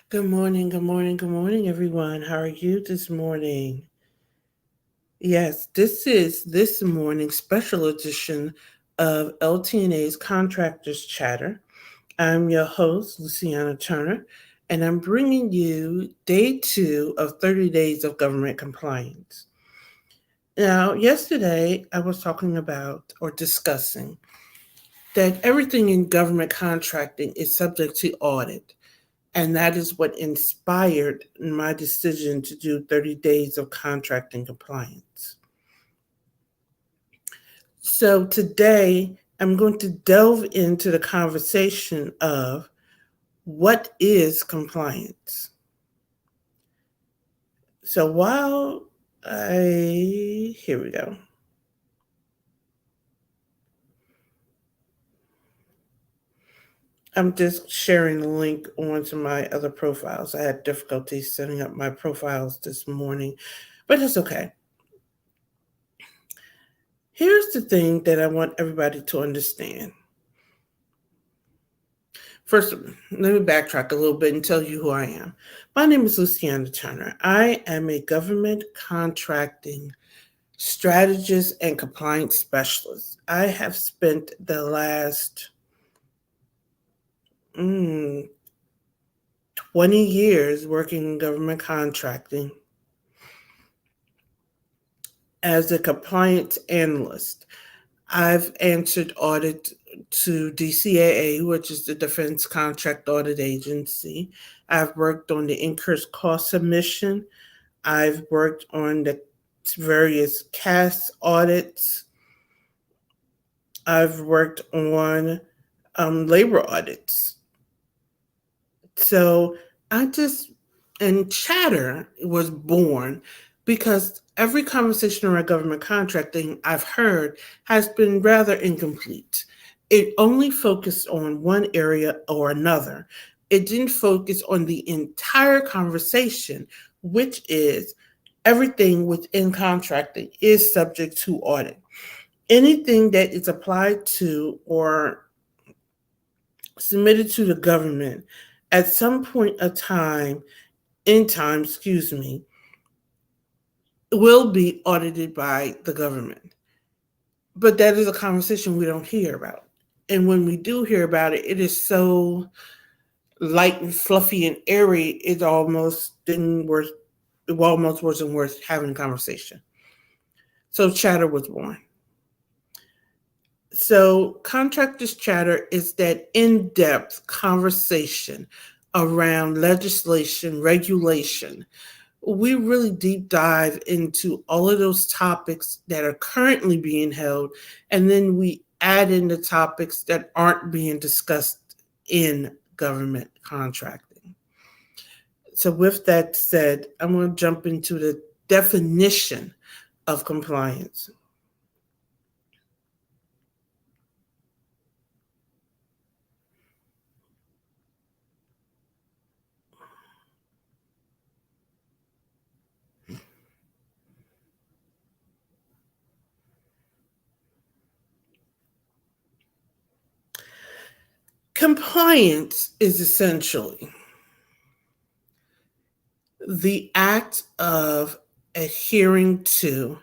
Good morning, good morning, good morning, everyone. How are you this morning? Yes, this is this morning's special edition of LT&A's Contractors Chatter. I'm your host, Luciana Turner, and I'm bringing you day 2 of 30 days of government compliance. Now, yesterday I was talking about or discussing that everything in government contracting is subject to audit. And that is what inspired my decision to do 30 days of contracting compliance. So today, I'm going to delve into the conversation of what is compliance. So here we go. I'm just sharing the link onto my other profiles. I had difficulty setting up my profiles this morning, but it's okay. Here's the thing that I want everybody to understand. First, let me backtrack a little bit and tell you who I am. My name is Luciana Turner. I am a government contracting strategist and compliance specialist. I have spent the last 20 years working in government contracting as a compliance analyst. I've answered audit to DCAA, which is the Defense Contract Audit Agency. I've worked on the incurred cost submission. I've worked on the various CAS audits. I've worked on labor audits. So and Chatter was born because every conversation around government contracting I've heard has been rather incomplete. It only focused on one area or another. It didn't focus on the entire conversation, which is everything within contracting is subject to audit. Anything that is applied to or submitted to the government at some point of time, will be audited by the government. But that is a conversation we don't hear about. And when we do hear about it, it is so light and fluffy and airy, it almost wasn't worth having a conversation. So Chatter was born. So Contractors Chatter is that in-depth conversation around legislation, regulation. We really deep dive into all of those topics that are currently being held, and then we add in the topics that aren't being discussed in government contracting. So, with that said, I'm going to jump into the definition of compliance. Compliance is essentially the act of adhering to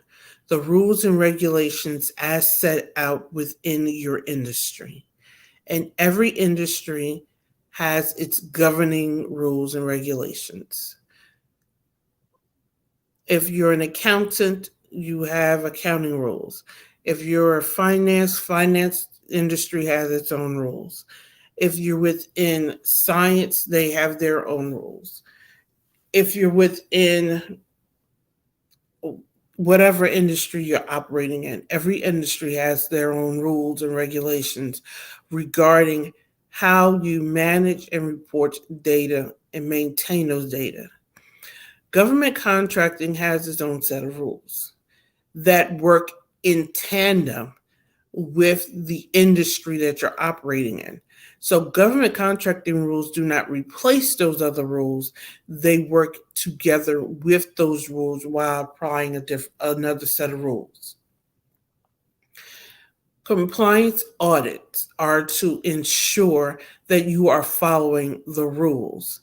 the rules and regulations as set out within your industry. And every industry has its governing rules and regulations. If you're an accountant, you have accounting rules. If you're a finance industry has its own rules. If you're within science, they have their own rules. If you're within whatever industry you're operating in, every industry has their own rules and regulations regarding how you manage and report data and maintain those data. Government contracting has its own set of rules that work in tandem with the industry that you're operating in. So government contracting rules do not replace those other rules. They work together with those rules while applying another set of rules. Compliance audits are to ensure that you are following the rules.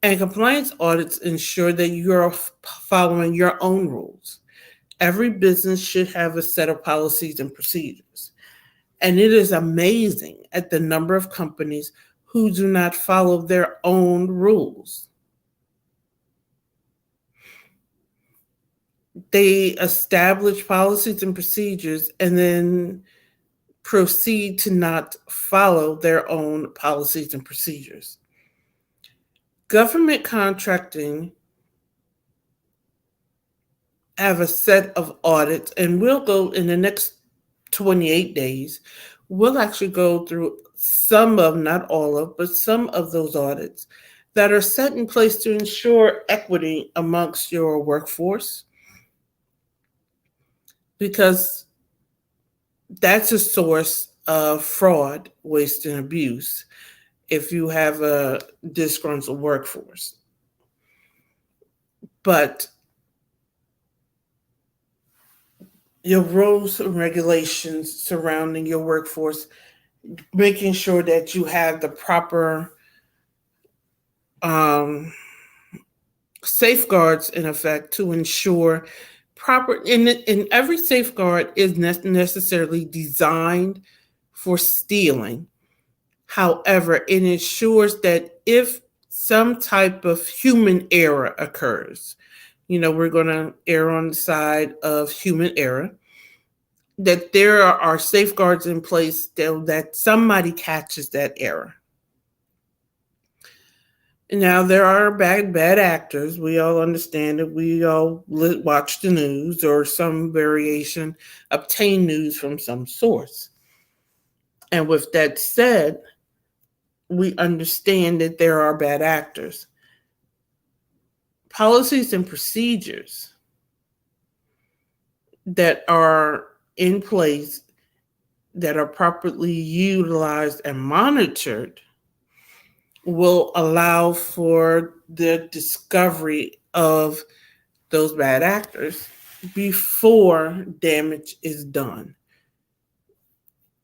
And compliance audits ensure that you're following your own rules. Every business should have a set of policies and procedures. And it is amazing at the number of companies who do not follow their own rules. They establish policies and procedures and then proceed to not follow their own policies and procedures. Government contracting have a set of audits, and we'll go in the next 28 days. We'll actually go through some of, not all of, but some of those audits that are set in place to ensure equity amongst your workforce, because that's a source of fraud, waste, and abuse if you have a disgruntled workforce. But your rules and regulations surrounding your workforce, making sure that you have the proper safeguards in effect to ensure proper, and every safeguard is necessarily designed for stealing. However, it ensures that if some type of human error occurs, we're going to err on the side of human error, that there are safeguards in place that somebody catches that error. Now, there are bad actors. We all understand it. We all watch the news or some variation, obtain news from some source. And with that said, we understand that there are bad actors. Policies and procedures that are in place, that are properly utilized and monitored, will allow for the discovery of those bad actors before damage is done.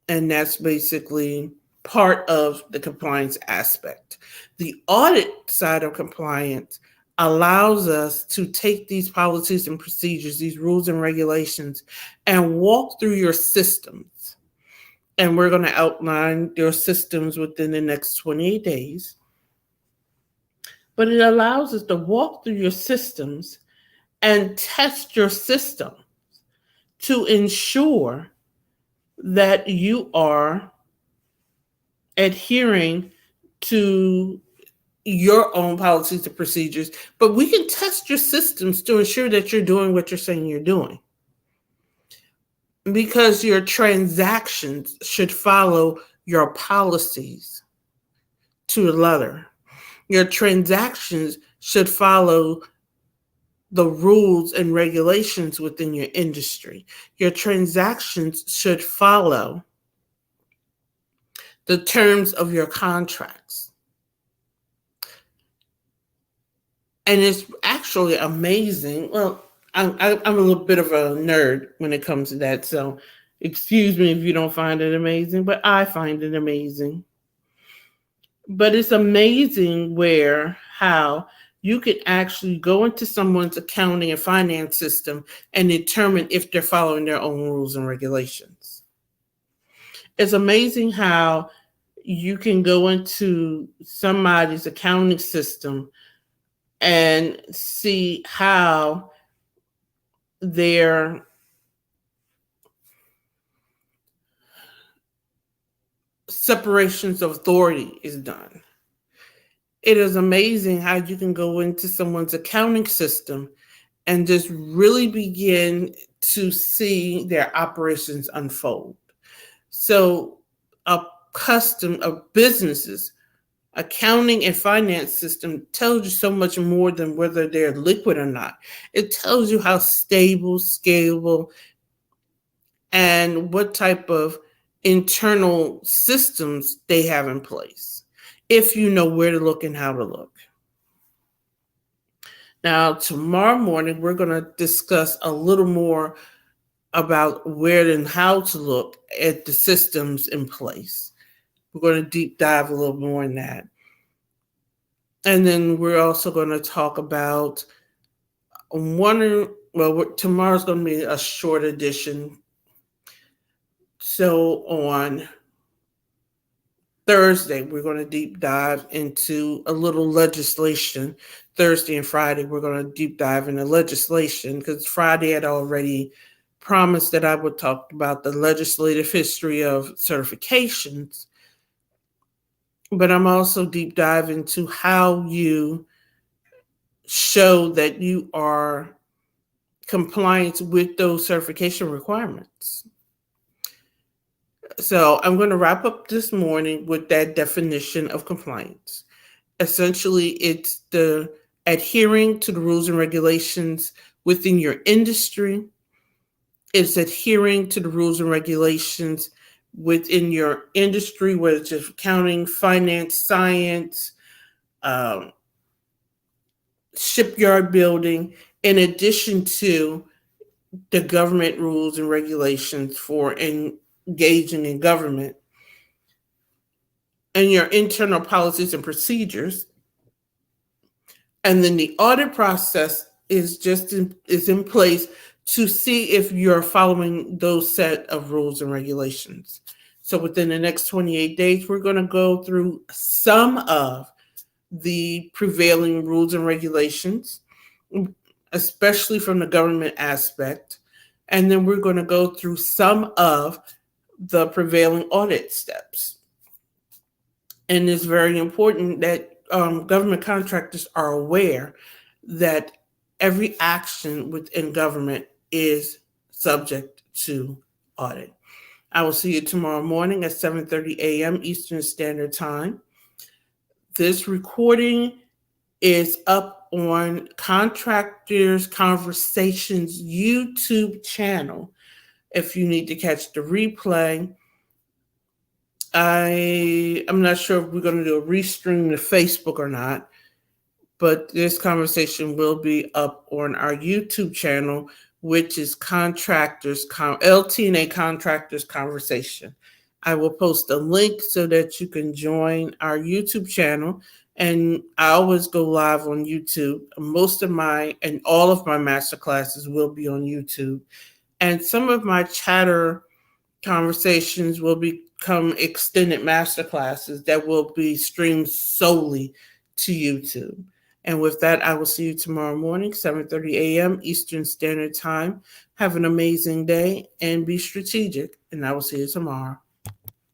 And that's basically part of the compliance aspect. The audit side of compliance allows us to take these policies and procedures, these rules and regulations, and walk through your systems. And we're going to outline your systems within the next 28 days. But it allows us to walk through your systems and test your system to ensure that you are adhering to your own policies and procedures. But we can test your systems to ensure that you're doing what you're saying you're doing, because your transactions should follow your policies to the letter. Your transactions should follow the rules and regulations within your industry. Your transactions should follow the terms of your contracts. And it's actually amazing. Well, I'm a little bit of a nerd when it comes to that, so excuse me if you don't find it amazing, but I find it amazing. But it's amazing how you can actually go into someone's accounting and finance system and determine if they're following their own rules and regulations. It's amazing how you can go into somebody's accounting system and see how their separations of authority is done. It is amazing how you can go into someone's accounting system and just really begin to see their operations unfold. So a custom of businesses, accounting and finance system tells you so much more than whether they're liquid or not. It tells you how stable, scalable, and what type of internal systems they have in place, if you know where to look and how to look. Now, tomorrow morning, we're going to discuss a little more about where and how to look at the systems in place. We're going to deep dive a little more in that. And then we're also going to talk about tomorrow's going to be a short edition. So on Thursday, we're going to deep dive into a little legislation. Thursday and Friday, we're going to deep dive into legislation because Friday had already promised that I would talk about the legislative history of certifications. But I'm also deep dive into how you show that you are compliant with those certification requirements. So I'm going to wrap up this morning with that definition of compliance. Essentially, it's the adhering to the rules and regulations within your industry. It's adhering to the rules and regulations within your industry, whether it's accounting, finance, science, um, shipyard building, in addition to the government rules and regulations for engaging in government, and your internal policies and procedures. And then the audit process is in place to see if you're following those set of rules and regulations. So within the next 28 days, we're going to go through some of the prevailing rules and regulations, especially from the government aspect. And then we're going to go through some of the prevailing audit steps. And it's very important that government contractors are aware that every action within government is subject to audit. I will see you tomorrow morning at 7:30 a.m. Eastern Standard Time. This recording is up on Contractors Conversations YouTube channel. If you need to catch the replay, I'm not sure if we're going to do a restream to Facebook or not, but this conversation will be up on our YouTube channel, which is LT&A Contractors Conversation. I will post a link so that you can join our YouTube channel. And I always go live on YouTube. Most of and all of my master classes will be on YouTube. And some of my chatter conversations will become extended master classes that will be streamed solely to YouTube. And with that, I will see you tomorrow morning, 7:30 a.m. Eastern Standard Time. Have an amazing day and be strategic. And I will see you tomorrow.